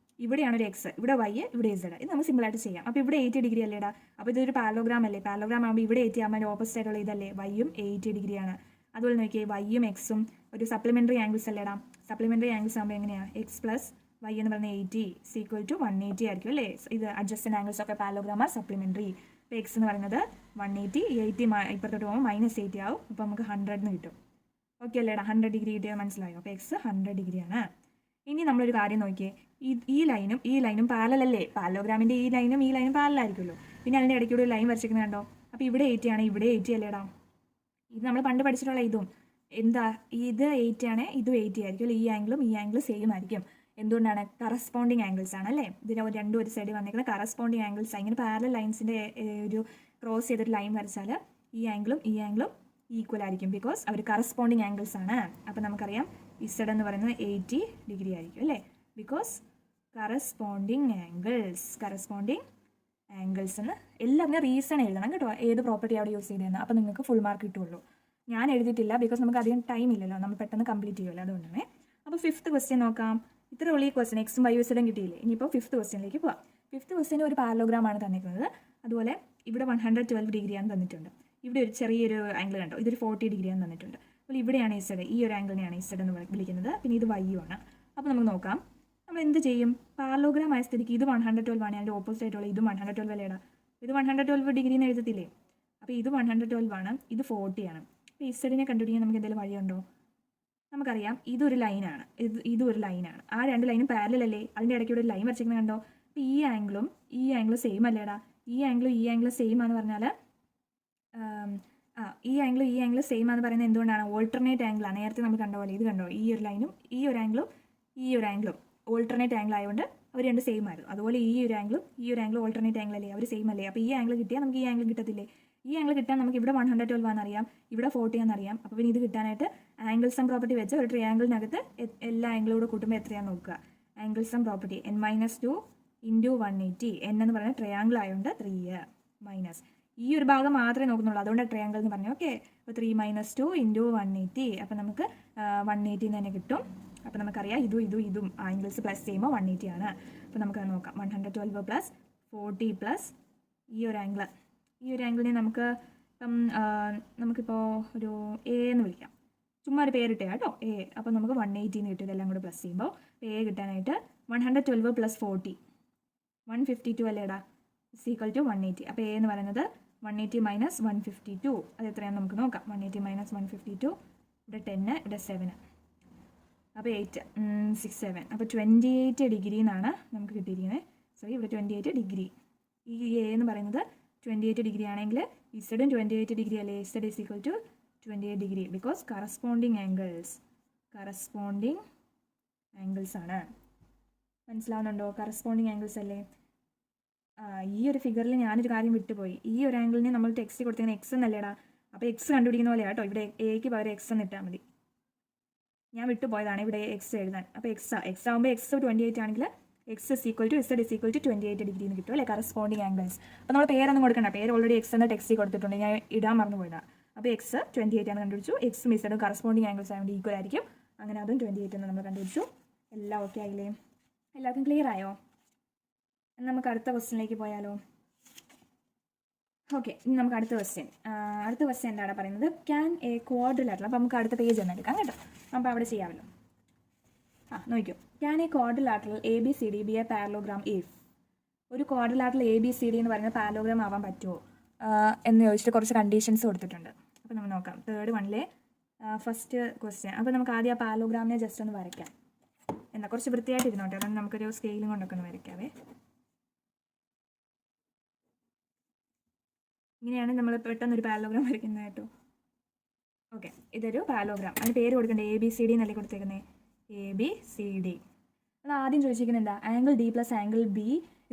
ഇവിടെയാണ് ഒരു എക്സ്, ഇവിടെ വൈ, ഇവിടെ ഇസഡ്. ഇത് നമുക്ക് സിമ്പിളായിട്ട് ചെയ്യാം. അപ്പോൾ ഇവിടെ 80 ഡിഗ്രി അല്ലേടാ. അപ്പോൾ ഇതൊരു പാരലോഗ്രാം അല്ലേ. പാരലോഗ്രാം ആകുമ്പോൾ ഇവിടെ 80 ആകുമ്പോൾ ഓപ്പോസിറ്റ് ആയിട്ടുള്ള ഇതല്ലേ, വൈയും 80 ഡിഗ്രിയാണ്. അതുപോലെ നോക്കിയേ, വൈയും എക്സും ഒരു സപ്ലിമെൻ്ററി ആംഗിൾസ് അല്ലേടാ. സപ്ലിമെൻ്ററി ആംഗിൾസ് ആകുമ്പോൾ എങ്ങനെയാണ്, എക്സ് പ്ലസ് വൈ എന്ന് പറയുന്നത് 80 ഈക്വൽ ടു 180 ആയിരിക്കും അല്ലേ. ഇത് അഡ്ജസ്റ്റൻ്റ് ആംഗിൾസ് ഒക്കെ പാരലോഗ്രാം ആർ സപ്ലിമെൻ്ററി. ഇപ്പോൾ എക്സ് എന്ന് പറയുന്നത് 180, 80 ഇപ്പുറത്തോട്ട് പോകുമ്പോൾ -80 ആവും. അപ്പോൾ നമുക്ക് 100 എന്ന് കിട്ടും. ഓക്കെ അല്ലേടാ? 100 ഡിഗ്രി കിട്ടിയത് മനസ്സിലായോ? അപ്പോൾ എക്സ് 100 ഡിഗ്രിയാണ്. ഇനി നമ്മളൊരു കാര്യം നോക്കിയേ, ഈ ലൈനും പാരലല്ലേ? പാരലോഗ്രാമിൻ്റെ ഈ ലൈനും പാരലായിരിക്കുമല്ലോ. പിന്നെ അതിൻ്റെ ഇടയ്ക്കൂടെ ഒരു ലൈൻ വരച്ചിരിക്കുന്നത് കണ്ടോ? അപ്പോൾ ഇവിടെ 80 ആണ്, ഇവിടെ 80 അല്ലേടാ? ഇത് നമ്മൾ പണ്ട് പഠിച്ചിട്ടുള്ള ഇതും എന്താ, ഇത് 80 ആണ്, ഇതും 80 ആയിരിക്കും. ഈ ആംഗിളും സെയിം ആയിരിക്കും. എന്തുകൊണ്ടാണ്? കറസ്പോണ്ടിങ് ആംഗിൾസ് ആണ് അല്ലേ? ഇതിന് രണ്ടും ഒരു സൈഡിൽ വന്നിരിക്കുന്ന കറസ്പോണ്ടിങ് ആംഗിൾസ്. ഇങ്ങനെ പാരലൽ ലൈൻസിൻ്റെ ഒരു ക്രോസ് ചെയ്തൊരു ലൈൻ വരച്ചാൽ ഈ ആംഗിളും ഈക്വൽ ആയിരിക്കും, ബിക്കോസ് അവർ കറസ്പോണ്ടിങ് ആംഗിൾസ് ആണ്. അപ്പോൾ നമുക്കറിയാം ഇസഡ് എന്ന് പറയുന്നത് 80 ഡിഗ്രി ആയിരിക്കും അല്ലേ? ബിക്കോസ് കറസ്പോണ്ടിങ് ആംഗിൾസ് എന്ന് എല്ലാവരും റീസൺ എഴുതണം കേട്ടോ, ഏത് പ്രോപ്പർട്ടി അവിടെ യൂസ് ചെയ്തതെന്ന്. അപ്പോൾ നിങ്ങൾക്ക് ഫുൾ മാർക്ക് കിട്ടുള്ളൂ. ഞാൻ എഴുതിയിട്ടില്ല, ബിക്കോസ് നമുക്ക് അധികം ടൈം ഇല്ലല്ലോ, നമ്മൾ പെട്ടെന്ന് കംപ്ലീറ്റ് ചെയ്യുമല്ലോ, അതുകൊണ്ടാണ്. അപ്പോൾ 5th ക്വസ്റ്റ്യൻ നോക്കാം. ഇത്ര ഉള്ള ഈ ക്വസ്റ്റ്യൻ എക്സും വൈ സെഡും കിട്ടിയില്ലേ? ഇനിയിപ്പോൾ 5th ക്വസ്റ്റ്യനിലേക്ക് പോവാം. 5th ക്വസ്റ്റ്യൻ ഒരു പാരലോഗ്രാമാണ് തന്നിരിക്കുന്നത്. അതുപോലെ ഇവിടെ 112 ഡിഗ്രിയാണ് തന്നിട്ടുണ്ട്. ഇവിടെ ഒരു ചെറിയൊരു ആംഗിൾ കണ്ടോ, ഇതൊരു 40 ഡിഗ്രിയാണ് തന്നിട്ടുണ്ട്. അപ്പോൾ ഇവിടെയാണ് ഇസഡ്, ഈ ഒരു ആംഗിളിനെയാണ് ഇസഡ് എന്ന് വിളിക്കുന്നത്. പിന്നെ ഇത് വൈ ആണ്. അപ്പോൾ നമുക്ക് നോക്കാം നമ്മൾ എന്ത് ചെയ്യും. പാരലോഗ്രാം ആയ സ്ഥിതിക്ക് ഇത് 112 ആണ്, അതിൻ്റെ ഓപ്പോസിറ്റ് ആയിട്ടുള്ള ഇതും 112 അല്ലേടാ? ഇത് 112 ഡിഗ്രി എന്ന് എഴുതത്തില്ലേ? അപ്പോൾ ഇത് 112 ആണ്, ഇത് 40 ആണ്. അപ്പോൾ ഇസഡിനെ കണ്ടുപിടിക്കാൻ നമുക്ക് എന്തെങ്കിലും വഴിയുണ്ടോ? നമുക്കറിയാം ഇതൊരു ലൈനാണ്, ഇതും ഒരു ലൈനാണ്. ആ രണ്ട് ലൈനും പാരലൽ അല്ലേ? അതിൻ്റെ ഇടയ്ക്ക് ഒരു ലൈൻ വരച്ചിരിക്കുന്നത് കണ്ടോ? അപ്പോൾ ഈ ആംഗിളും സെയിം അല്ലേടാ? ഈ ആംഗിളും സെയിം ആണെന്ന് പറഞ്ഞാൽ ഈ ആംഗിൾ സെയിം ആണെന്ന് പറയുന്നത് എന്തുകൊണ്ടാണ്? ഓൾട്ടർനേറ്റ് ആംഗിളാണ്. നേരത്തെ നമ്മൾ കണ്ട പോലെ ഇത് കണ്ടോ, ഈ ഒരു ലൈനും ഈ ഒരു ആംഗിളും ഓൾട്ടർനേറ്റ് ആംഗിൾ ആയതുകൊണ്ട് അവർ രണ്ട് സെയിം ആയിരുന്നു. അതുപോലെ ഈ ഒരു ആംഗിൾ ഓൾട്ടർനേറ്റ് ആംഗിൾ അല്ലേ? അവർ സെയിം അല്ലേ? അപ്പോൾ ഈ ആംഗിൾ കിട്ടിയാൽ നമുക്ക് ഈ ആംഗിൾ കിട്ടത്തില്ലേ? ഈ ആംഗിൾ കിട്ടാൻ നമുക്ക് ഇവിടെ 112 ആണെന്നറിയാം, ഇവിടെ 40 ആണെന്നറിയാം. അപ്പോൾ പിന്നെ ഇത് കിട്ടാനായിട്ട് ആംഗിൾ സം പ്രോപ്പർട്ടി വെച്ച് ഒരു ട്രയാംഗിളിനകത്ത് എല്ലാ ആംഗിളും കൂടെ കൂട്ടുമ്പോൾ എത്രയാണെന്ന് നോക്കുക. Angle sum property n-2 × 180. n എന്ന് പറയുന്നത് ട്രയാംഗിൾ ആയതുകൊണ്ട് 3 മൈനസ് ഈ ഒരു ഭാഗം മാത്രമേ നോക്കുന്നുള്ളൂ, അതുകൊണ്ട് ട്രയാംഗിൾ എന്ന് പറഞ്ഞു. ഓക്കെ, അപ്പോൾ 3 - 2 × 180. അപ്പോൾ നമുക്ക് 180 തന്നെ കിട്ടും. അപ്പോൾ നമുക്കറിയാം ഇതും ആംഗിൾസ് പ്ലസ് ചെയ്യുമ്പോൾ 180 ആണ്. അപ്പോൾ നമുക്ക് നോക്കാം. 112 + 40 + ഈ ഒരു ആംഗിളിനെ നമുക്കിപ്പോൾ ഒരു എ എന്ന് വിളിക്കാം. ചുമ്മാ ഒരു പേരിട്ടേ കേട്ടോ, എ. അപ്പോൾ നമുക്ക് 180 എന്ന് കിട്ടും. ഇതെല്ലാം കൂടെ പ്ലസ് ചെയ്യുമ്പോൾ എ കിട്ടാനായിട്ട് 112 + 40 152 അല്ലേടാ? = 180. അപ്പോൾ എ എന്ന് പറയുന്നത് 180 - 152. അത് എത്രയാണെന്ന് നമുക്ക് നോക്കാം. 180 - 152, ഇവിടെ 10, ഇവിടെ 7, അപ്പോൾ 8, 6, 7. അപ്പോൾ 28 ഡിഗ്രി എന്നാണ് നമുക്ക് കിട്ടിയിരിക്കുന്നത്. സോറി, ഇവിടെ 28 ഡിഗ്രി. ഈ എ എന്ന് പറയുന്നത് 28 ഡിഗ്രി ആണെങ്കിൽ ഇസഡും 28 ഡിഗ്രി അല്ലേ? Z = 28 degree, because corresponding angles ആണ്. മനസ്സിലാവുന്നുണ്ടോ? കറസ്പോണ്ടിങ് ആംഗിൾസ് അല്ലേ? ഈ ഒരു ഫിഗറിൽ ഞാനൊരു കാര്യം വിട്ടുപോയി. ഈ ഒരു ആംഗിളിനെ നമ്മൾ ടെക്സ്റ്റ് കൊടുത്തിരിക്കുന്നത് എക്സ് എന്നല്ലേടാ? അപ്പോൾ എക്സ് കണ്ടുപിടിക്കുന്ന പോലെ കേട്ടോ, ഇവിടെ എക്ക് പകരം എക്സ് എന്ന് ഇട്ടാൽ മതി. ഞാൻ വിട്ടുപോയതാണ് ഇവിടെ എക്സ് എഴുതാൻ. അപ്പോൾ എക്സ് ആകുമ്പോൾ എക്സ് 28 ആണെങ്കിൽ എക്സ് ഇസഡ് = 28 ഡിഗ്രി എന്ന് കിട്ടും അല്ലേ? Corresponding angles. അപ്പോൾ നമ്മൾ പേരൊന്നും കൊടുക്കണ്ട, പേര് ഓൾറെഡി എക്സ് എന്ന ടെക്സ്റ്റ് കൊടുത്തിട്ടുണ്ട്, ഞാൻ ഇടാൻ മറന്നു പോയതാണ്. അപ്പോൾ എക്സ് 28 ആണ് കണ്ടുപിടിച്ചു. എക്സും ഇസഡും കറസ്പോണ്ടിങ് ആംഗിൾസ് ആയതുകൊണ്ട് ഈക്വൽ ആയിരിക്കും. അങ്ങനെ അതും 28 എന്ന് നമ്മൾ കണ്ടുപിടിച്ചു. എല്ലാം ഓക്കെ ആയില്ലേ? എല്ലാവർക്കും ക്ലിയർ ആയോ? നമുക്ക് അടുത്ത ക്വസ്റ്റ്യനിലേക്ക് പോയാലോ? ഓക്കെ, ഇനി നമുക്ക് അടുത്ത ക്വസ്റ്റ്യൻ എന്താണ് പറയുന്നത്? Can A quadrilateral. അപ്പോൾ നമുക്ക് അടുത്ത പേജ് ഒന്ന് എടുക്കാം കേട്ടോ, അപ്പോൾ അവിടെ ചെയ്യാമല്ലോ. നോക്കിയോ. Can A quadrilateral ABCD B A parallelogram if. ഒരു ക്വാഡ്രിലാറ്ററൽ ABCD എന്ന് പറയുന്നത് പാരലോഗ്രാം ആവാൻ പറ്റുമോ എന്ന് ചോദിച്ചിട്ട് കുറച്ച് കണ്ടീഷൻസ് കൊടുത്തിട്ടുണ്ട്. അപ്പോൾ നമുക്ക് നോക്കാം. 3rd വണ്ണിലെ ഫസ്റ്റ് ക്വസ്റ്റ്യൻ. അപ്പോൾ നമുക്ക് ആദ്യം ആ പാരലോഗ്രാമിനെ ജസ്റ്റ് ഒന്ന് വരയ്ക്കാം. എന്നാൽ കുറച്ച് വൃത്തിയായിട്ട് ഇരുന്നോട്ടെ, അതാണ് നമുക്കൊരു സ്കെയിലും കൊണ്ടൊക്കെ ഒന്ന് വരയ്ക്കാവേ. ഇങ്ങനെയാണ് നമ്മൾ പെട്ടെന്നൊരു പാരലോഗ്രാം വരയ്ക്കുന്നത് കേട്ടോ. ഓക്കെ, ഇതൊരു പാരലോഗ്രാം. അതിന് പേര് കൊടുക്കേണ്ടത് ABCD എന്നല്ലേ കൊടുത്തേക്കുന്നത്? ABCD. അത് ആദ്യം ചോദിച്ചിരിക്കുന്നത് എന്താ? Angle D + angle B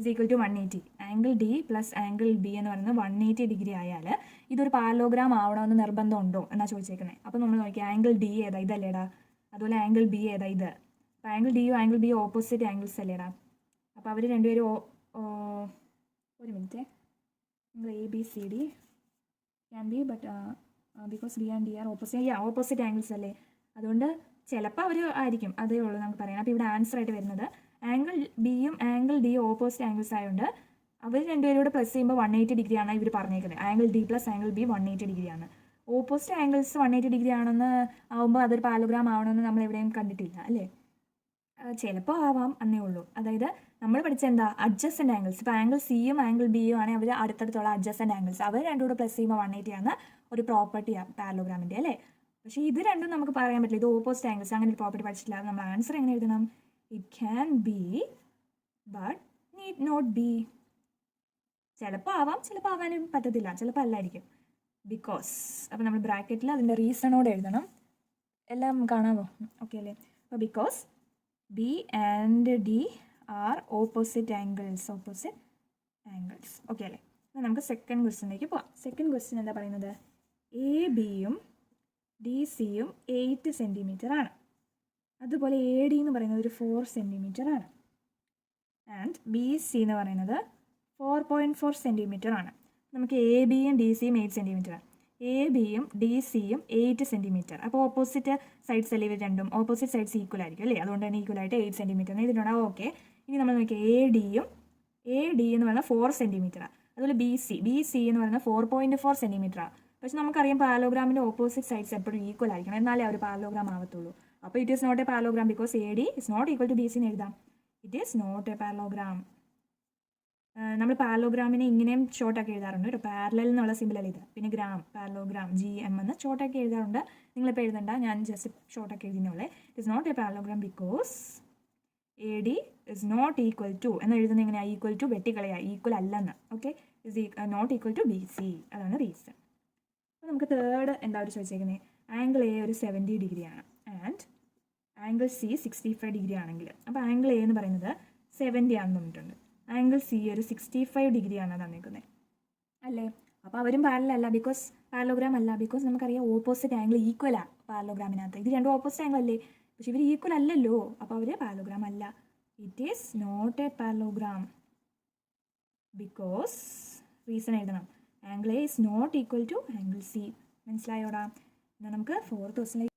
= 180. Angle D + angle B എന്ന് പറയുന്നത് 180 ഡിഗ്രി ആയാൽ ഇതൊരു പാരലോഗ്രാം ആവണമെന്ന് നിർബന്ധമുണ്ടോ എന്നാണ് ചോദിച്ചേക്കുന്നത്. അപ്പോൾ നമ്മൾ നോക്കിയാൽ ആംഗിൾ D ഏതാ? ഇതല്ലേടാ? അതുപോലെ ആംഗിൾ B ഏതാ? ഇത്. അപ്പോൾ ആംഗിൾ Dയും ആംഗിൾ B ഓപ്പോസിറ്റ് ആംഗിൾസ് അല്ലേടാ? അപ്പോൾ അവർ രണ്ടുപേരും ഒരു minute. ABCD can be, but because D and D are opposite angles അല്ലേ? അതുകൊണ്ട് ചിലപ്പോൾ അവർ ആയിരിക്കും, അതേ ഉള്ളൂ നമുക്ക് പറയാം. അപ്പോൾ ഇവിടെ ആൻസർ ആയിട്ട് വരുന്നത് ആംഗിൾ ബിയും ആംഗിൾ ഡിയും ഓപ്പോസിറ്റ് ആംഗിൾസ് ആയതുകൊണ്ട് അവർ രണ്ടുപേരും കൂടെ പ്ലസ് ചെയ്യുമ്പോൾ 180 ഡിഗ്രിയാണ് ഇവർ പറഞ്ഞേക്കുന്നത്. ആംഗിൾ D + ആംഗിൾ B 180 ഡിഗ്രിയാണ്. ഓപ്പോസിറ്റ് ആംഗിൾസ് 180 ഡിഗ്രി ആണെന്ന് ആകുമ്പോൾ അതൊരു പാരലോഗ്രാം ആവണമെന്ന് നമ്മൾ എവിടെയും കണ്ടിട്ടില്ല അല്ലേ? ചിലപ്പോൾ ആവാം എന്നേ ഉള്ളൂ. അതായത് നമ്മൾ പഠിച്ച എന്താ അഡ്ജസ്റ്റൻ്റ് ആംഗിൾസ്. ഇപ്പോൾ ആംഗിൾ സിയും ആംഗിൾ ബിയും ആണെങ്കിൽ അവർ അടുത്തടുത്തുള്ള അഡ്ജസ്റ്റൻ്റ് ആംഗിൾസ്, അവർ രണ്ടും കൂടെ പ്ലസ് ചെയ്യുമ്പോൾ 180 ആണ് ഒരു പ്രോപ്പർട്ടിയാണ് പാരലോഗ്രാമിൻ്റെ അല്ലേ. പക്ഷേ ഇത് രണ്ടും നമുക്ക് പറയാൻ പറ്റില്ല, ഇത് ഓപ്പോസിറ്റ് ആംഗിൾസ്, അങ്ങനെ ഒരു പ്രോപ്പർട്ടി പഠിച്ചിട്ടില്ല. നമ്മൾ ആൻസർ എങ്ങനെ എഴുതണം? It can be but need not be. ചിലപ്പോൾ ആവാം, ചിലപ്പോൾ ആവാനും പറ്റത്തില്ല, ചിലപ്പോൾ അല്ലായിരിക്കും. ബിക്കോസ് അപ്പോൾ നമ്മൾ ബ്രാക്കറ്റിൽ അതിൻ്റെ റീസണോടെ എഴുതണം. എല്ലാം കാണാമോ? ഓക്കെ അല്ലേ. അപ്പോൾ because B and D R opposite angles. Okay അല്ലേ. അപ്പോൾ നമുക്ക് സെക്കൻഡ് ക്വസ്റ്റ്യനിലേക്ക് പോവാം. സെക്കൻഡ് ക്വസ്റ്റ്യൻ എന്താ പറയുന്നത്? എ ബിയും ഡി സിയും 8 സെൻറ്റിമീറ്റർ ആണ്. അതുപോലെ എ ഡി എന്ന് പറയുന്നത് ഒരു 4 സെൻറ്റിമീറ്റർ ആണ്. ആൻഡ് ബി സി എന്ന് പറയുന്നത് 4.4 സെൻറ്റിമീറ്റർ ആണ്. നമുക്ക് എ ബിയും ഡി സിയും 8 സെൻറ്റിമീറ്റർ ആണ്. എ ബിയും ഡി സിയും 8 സെൻറ്റിമീറ്റർ. അപ്പോൾ ഓപ്പോസിറ്റ് സൈഡ്സ് അല്ലേ ഇവർ രണ്ടും, ഓപ്പോസിറ്റ് സൈഡ്സ് ഈക്വൽ ആയിരിക്കും അല്ലേ. അതുകൊണ്ട് തന്നെ ഈക്വൽ ആയിട്ട് 8 സെൻറ്റിമീറ്റർ ഇതിലുണ്ടാവും. ഓക്കെ, ഇനി നമ്മൾ നോക്കിയാൽ എ ഡി എന്ന് പറയുന്നത് 4 സെൻറ്റിമീറ്ററാണ്. അതുപോലെ ബി സി എന്ന് പറയുന്നത് 4.4 സെൻറ്റിമീറ്ററാണ്. പക്ഷെ നമുക്കറിയാം പാരലോഗ്രാമിൻ്റെ ഓപ്പോസിറ്റ് സൈഡ്സ് എപ്പോഴും ഈക്വൽ ആയിരിക്കണം, എന്നാലേ അവർ പാരലോഗ്രാം ആവത്തുള്ളൂ. അപ്പോൾ it is not a parallelogram because A D is not equal to B C എന്ന് എഴുതാം. It is not a parallelogram. നമ്മൾ പാരലോഗ്രാമിനെ ഇങ്ങനെയും ഷോർട്ടാക്കി എഴുതാറുണ്ട് കേട്ടോ. പാരലൽ എന്നുള്ള സിമ്പിൾ അല്ല ഇത്. പിന്നെ ഗ്രാം, പാരലോഗ്രാം, GM എന്ന് ഷോർട്ടാക്കി എഴുതാറുണ്ട്. നിങ്ങളിപ്പോൾ എഴുതണ്ട, ഞാൻ ജസ്റ്റ് ഷോർട്ടാക്കി എഴുതുന്നുള്ളേ. It is not a parallelogram because A D is not equal to എന്ന് എഴുതുന്നത് എങ്ങനെയാണ്? ഈക്വൽ ടു വെട്ടിക്കളയാ, ഈക്വൽ അല്ലെന്ന്. Okay, is not equal to B C, അതാണ് റീസൺ. അപ്പോൾ നമുക്ക് തേർഡ് എന്താ ഒരു ചോദിച്ചേക്കുന്നത്? ആംഗിൾ എ ഒരു 70 ഡിഗ്രിയാണ് ആൻഡ് ആംഗിൾ സി 65 ഡിഗ്രി ആണെങ്കിൽ, അപ്പോൾ ആംഗിൾ എ എന്ന് പറയുന്നത് 70 ആണെന്ന് പറഞ്ഞിട്ടുണ്ട്. ആംഗിൾ സി ഒരു 65 ഡിഗ്രിയാണ് തന്നിരിക്കുന്നത് അല്ലേ. അപ്പോൾ അവരും പാരലല്ല, ബിക്കോസ് പാരലോഗ്രാം അല്ല. ബിക്കോസ് നമുക്കറിയാം ഓപ്പോസിറ്റ് ആംഗിൾ ഈക്വലാണ് പാരലോഗ്രാമിനകത്ത്. ഇത് രണ്ടും ഓപ്പോസിറ്റ് ആംഗിൾ അല്ലേ, പക്ഷെ ഇവർ ഈക്വൽ അല്ലല്ലോ. അപ്പോൾ അവർ പാരലോഗ്രാം അല്ല. It is not a parallelogram because reason എഴുതണം. Angle A is not equal to angle C. മനസ്സിലായോടാ? എന്നാൽ നമുക്ക് ഫോർത്ത് ക്വസ്റ്റ്യനിലേക്ക്.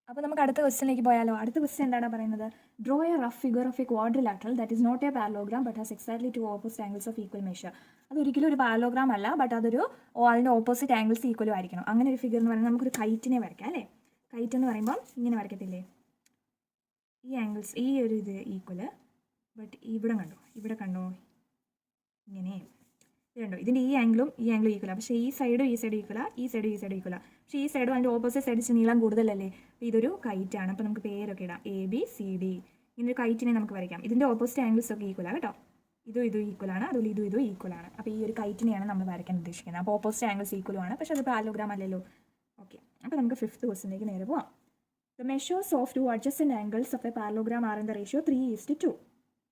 അപ്പോൾ നമുക്ക് അടുത്ത ക്വസ്റ്റ്യനിലേക്ക് പോയാലോ. അടുത്ത ക്വസ്റ്റ്യൻ എന്താണ് പറയുന്നത്? Draw a rough figure of a quadrilateral that is not a parallelogram but has exactly 2 opposite angles of equal measure. അതൊരിക്കലും ഒരു പാരലോഗ്രാം അല്ല, ബട്ട് അതൊരു അതിൻ്റെ ഓപ്പോസിറ്റ് ആംഗിൾസ് ഈക്വലും ആയിരിക്കണം. അങ്ങനെ ഒരു ഫിഗർ എന്ന് പറയുന്നത് നമുക്കൊരു കൈറ്റിനെ വരയ്ക്കാം അല്ലേ. കൈറ്റ് എന്ന് പറയുമ്പം ഇങ്ങനെ വരയ്ക്കത്തില്ലേ, ഈ ആംഗിൾസ്, ഈ ഒരു ഇത് ഈക്വല്, ബട്ട് ഇവിടെ കണ്ടോ ഇങ്ങനെ ഇത് കണ്ടോ, ഇതിൻ്റെ ഈ ആംഗിളും ഈക്വലാണ്. പക്ഷേ ഈ സൈഡും ഈക്വലാണ്, ഈ സൈഡും ഈക്വലാണ്. പക്ഷേ ഈ സൈഡും അതിൻ്റെ ഓപ്പോസിറ്റ് സൈഡ് നീളം കൂടുതലല്ലേ. അപ്പോൾ ഇതൊരു കൈറ്റാണ്. അപ്പോൾ നമുക്ക് പേരൊക്കെ ഇടാം, ABCD. ഇങ്ങനൊരു കൈറ്റിനെ നമുക്ക് വരയ്ക്കാം. ഇതിൻ്റെ ഓപ്പോസിറ്റ് ആംഗിൾസ് ഒക്കെ ഈക്വലാണ് കേട്ടോ. ഇതും ഈക്വലാണ്, അതുപോലെ ഇതും ഈക്വലാണ്. അപ്പോൾ ഈ ഒരു കൈറ്റിനെയാണ് നമ്മൾ വരയ്ക്കാൻ ഉദ്ദേശിക്കുന്നത്. അപ്പോൾ ഓപ്പോസിറ്റ് ആംഗിൾസ് ഈക്വലാണ്, പക്ഷേ അത് പാരലോഗ്രാം അല്ലല്ലോ. ഓക്കെ, അപ്പോൾ നമുക്ക് ഫിഫ്ത്ത് ക്വസ്റ്റ്യനിലേക്ക് നേരെ പോവാം. The measures of 2 adjacent angles of a parallelogram are in the ratio 3:2.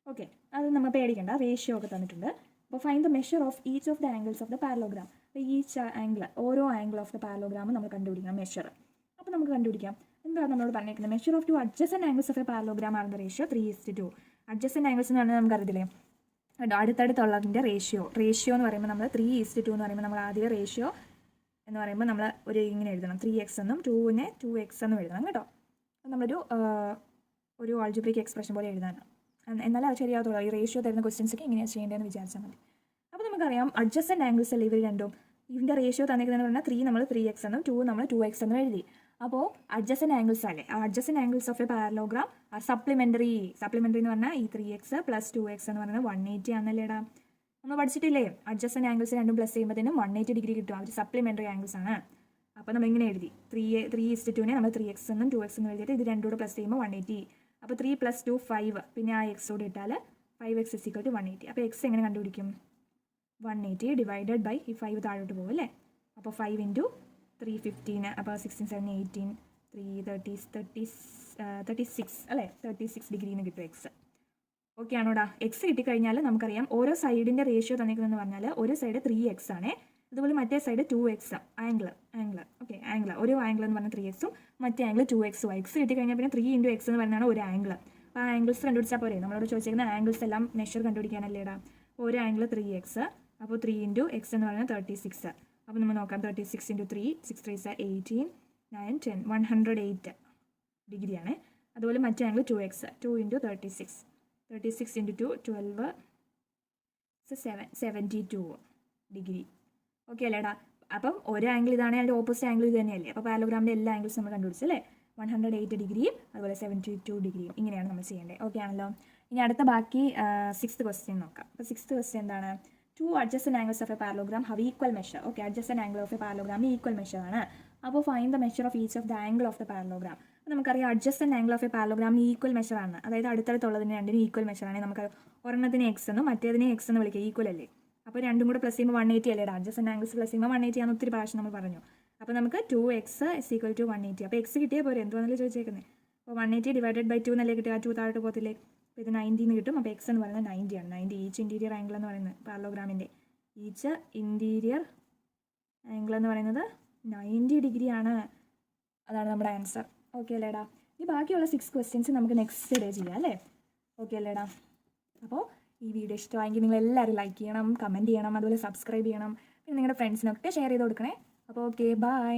Okay, അത് നമ്മൾ പേടിക്കേണ്ട, റേഷ്യോ ഒക്കെ തന്നിട്ടുണ്ട്. അപ്പോൾ find the measure of each of the angles of the parallelogram. അപ്പോൾ ഈച്ച് ആംഗിൾ, ഓരോ ആംഗിൾ ഓഫ് ദ പാരലോഗ്രാം നമ്മൾ കണ്ടുപിടിക്കണം മെഷർ. അപ്പോൾ നമുക്ക് കണ്ടുപിടിക്കാം. എന്താണ് നമ്മളോട് പറഞ്ഞിരിക്കുന്നത്? Measure of 2 adjacent angles of a parallelogram are in the ratio 3:2. adjacent angles എന്ന് പറഞ്ഞാൽ നമുക്കറിയത്തില്ലേ, അടുത്തടുത്തുള്ളതിൻ്റെ റേഷ്യോ എന്ന് പറയുമ്പോൾ നമ്മൾ 3:2 എന്ന് പറയുമ്പോൾ നമ്മൾ ആദ്യം റേഷ്യോ എന്ന് പറയുമ്പോൾ നമ്മൾ ഒരു ഇങ്ങനെ എഴുതണം, 3x എന്നും 2നെ 2x എന്നും എഴുതണം കേട്ടോ. നമ്മളൊരു ആൾജിബ്രിക് എക്സ്പ്രഷൻ പോലെ എഴുതാനാണ്, എന്നാലും അത് ശരിയാകത്തുള്ളൂ. ഈ റേഷ്യോ തരുന്ന ക്വസ്റ്റ്യൻസൊക്കെ ഇങ്ങനെയാണ് ചെയ്യേണ്ടതെന്ന് വിചാരിച്ചാൽ മതി. അപ്പോൾ നമുക്കറിയാം അഡ്ജസ്റ്റൻ്റ് ആംഗിൾസ് അല്ലേ ഇവർ രണ്ടും. ഇതിൻ്റെ റേഷ്യോ തന്നിരിക്കുന്നതെന്ന് പറഞ്ഞാൽ 3 നമ്മൾ 3x എന്നും 2 നമ്മൾ 2x എന്നും എഴുതി. അപ്പോൾ അഡ്ജസ്റ്റൻ്റ് ആംഗിൾസ് അല്ലേ, ആ adjacent angles of a parallelogram ആ സപ്ലിമെൻ്ററി എന്ന് പറഞ്ഞാൽ ഈ 3x + 2x എന്ന് പറയുന്നത് 180 ആണെന്നല്ലേടാ. നമ്മൾ പഠിച്ചിട്ടില്ലേ, അഡ്ജസ്റ്റൻ്റ് ആംഗിൾസ് രണ്ടും പ്ലസ് ചെയ്യുമ്പോഴത്തേനും 180 ഡിഗ്രി കിട്ടും. അവർ സപ്ലിമെൻ്ററി ആംഗിൾസ് ആണ്. അപ്പോൾ നമ്മൾ ഇങ്ങനെ എഴുതി 3:2നെ നമ്മൾ 3x എന്നും 2x എന്നും എഴുതിയിട്ട് ഇത് രണ്ടും കൂടെ പ്ലസ് ചെയ്യുമ്പോൾ 180. അപ്പോൾ 3 + 2 5, പിന്നെ ആ x കൂടെ ഇട്ടാൽ 5x = 180. അപ്പോൾ x എങ്ങനെ കണ്ടുപിടിക്കും? 180 ഡിവൈഡഡ് ബൈ ഈ 5 താഴോട്ട് പോകും അല്ലേ. അപ്പോൾ 5 × 3 15, അപ്പോൾ 16 7 18 3 36 അല്ലേ, 36 ഡിഗ്രിന്ന് കിട്ടും x. ഓക്കെ ആണോടാ? x കിട്ടിക്കഴിഞ്ഞാൽ നമുക്കറിയാം ഓരോ സൈഡിൻ്റെ റേഷ്യോ തന്നിരിക്കുന്നതെന്ന് പറഞ്ഞാൽ ഒരു സൈഡ് 3x ആണ്, അതുപോലെ മറ്റേ side 2x angle. Okay, angle ഒരു ആംഗിൾ എന്ന് പറഞ്ഞാൽ 3x മറ്റേ ആംഗിൾ 2x. x കിട്ടിക്കഴിഞ്ഞാൽ പിന്നെ 3 × x എന്ന് പറഞ്ഞാൽ ഒരു ആംഗിൾ. അപ്പോൾ ആ ആംഗിൾസ് കണ്ടുപിടിച്ചാൽ പോരെ. നമ്മളോട് ചോദിച്ചിരിക്കുന്ന ആംഗിൾസ് എല്ലാം മെഷർ കണ്ടുപിടിക്കാനല്ലേടാ. ഒരു ആംഗിൾ 3x, അപ്പോൾ 3 × x എന്ന് പറഞ്ഞാൽ 36. അപ്പോൾ നമ്മൾ നോക്കാം, 36 × 3 6 3 18 9 10 108 ഡിഗ്രിയാണ്. അതുപോലെ മറ്റേ ആംഗിൾ 2x 2 × 36 × 2 12 72 ഡിഗ്രി. ഓക്കെ അല്ലേടാ. അപ്പം ഒരു ആംഗിൾ ഇതാണ്, അതിൻ്റെ ഓപ്പോസിറ്റ് ആംഗിൾ ഇത് തന്നെയല്ലേ. അപ്പോൾ പാരലോഗ്രാമിൻ്റെ എല്ലാ ആംഗിൾസ് നമ്മൾ കണ്ടുപിടിച്ചല്ലേ. 108 ഡിഗ്രിയും അതുപോലെ 72 ഡിഗ്രിയും ഇങ്ങനെയാണ് നമ്മൾ ചെയ്യേണ്ടത്. ഓക്കെ ആണല്ലോ. ഇനി അടുത്ത ബാക്കി 6th ക്വസ്റ്റ്യൻ നോക്കാം. അപ്പോൾ 6th ക്വസ്റ്റ്യൻ എന്താണ്? 2 adjacent angles of a parallelogram have equal measure. Okay, adjacent angle of a parallelogram equal measure ആണ്. അപ്പോൾ find the measure of each of the angle of the parallelogram. അപ്പോൾ നമുക്കറിയാം adjacent angle of a parallelogram equal measure ആണ്. അതായത് അടുത്തടുത്തുള്ളതിന് രണ്ടിനും equal measure ആണ്. നമുക്ക് ഒരെണ്ണത്തിന് എക്സ് എന്നും മറ്റേതിനെ എക്സ് എന്ന് വിളിക്കുക, ഈക്വൽ അല്ലേ. അപ്പോൾ രണ്ടും കൂടെ പ്ലസ് ചെയ്യുമ്പോൾ 180 അല്ലേ. adjacent angles പ്ലസ് ചെയ്യുമ്പോൾ 180 ആണ്. ഒത്തിരി പ്രാവശ്യം നമ്മൾ പറഞ്ഞു. അപ്പോൾ നമുക്ക് 2x = 180. അപ്പോൾ എക്സ് കിട്ടിയാൽ പോരെ, എന്തുവാണല്ലോ ചോദിച്ചേക്കുന്നത്. അപ്പോൾ 180 ഡിവൈഡഡ് ബൈ 2 എന്നല്ലേ കിട്ടുക, 2 താഴോട്ട് പോകത്തില്ലേ. അപ്പോൾ ഇത് 90 എന്ന് കിട്ടും. അപ്പോൾ എക്സ് എന്ന് പറയുന്നത് 90 ആണ്. 90 ഈച്ച് ഇൻറ്റീരിയർ ആംഗിൾ എന്ന് പറയുന്നത് പാരലോഗ്രാമിൻ്റെ ഈച്ച് ഇൻറ്റീരിയർ ആംഗിൾ എന്ന് പറയുന്നത് 90 ഡിഗ്രി ആണ്. അതാണ് നമ്മുടെ ആൻസർ. ഓക്കെ അല്ലേടാ. ഈ ബാക്കിയുള്ള 6 ക്വസ്റ്റ്യൻസ് നമുക്ക് നെക്സ്റ്റ് ഡേ ചെയ്യാം അല്ലേ. ഓക്കെ അല്ലേടാ. അപ്പോൾ ഈ വീഡിയോ ഇഷ്ടമായെങ്കിൽ നിങ്ങൾ എല്ലാവരും ലൈക്ക് ചെയ്യണം, കമൻറ്റ് ചെയ്യണം, അതുപോലെ സബ്സ്ക്രൈബ് ചെയ്യണം. പിന്നെ നിങ്ങളുടെ ഫ്രണ്ട്സിനൊക്കെ ഷെയർ ചെയ്ത് കൊടുക്കണേ. അപ്പോൾ ഓക്കെ, ബൈ.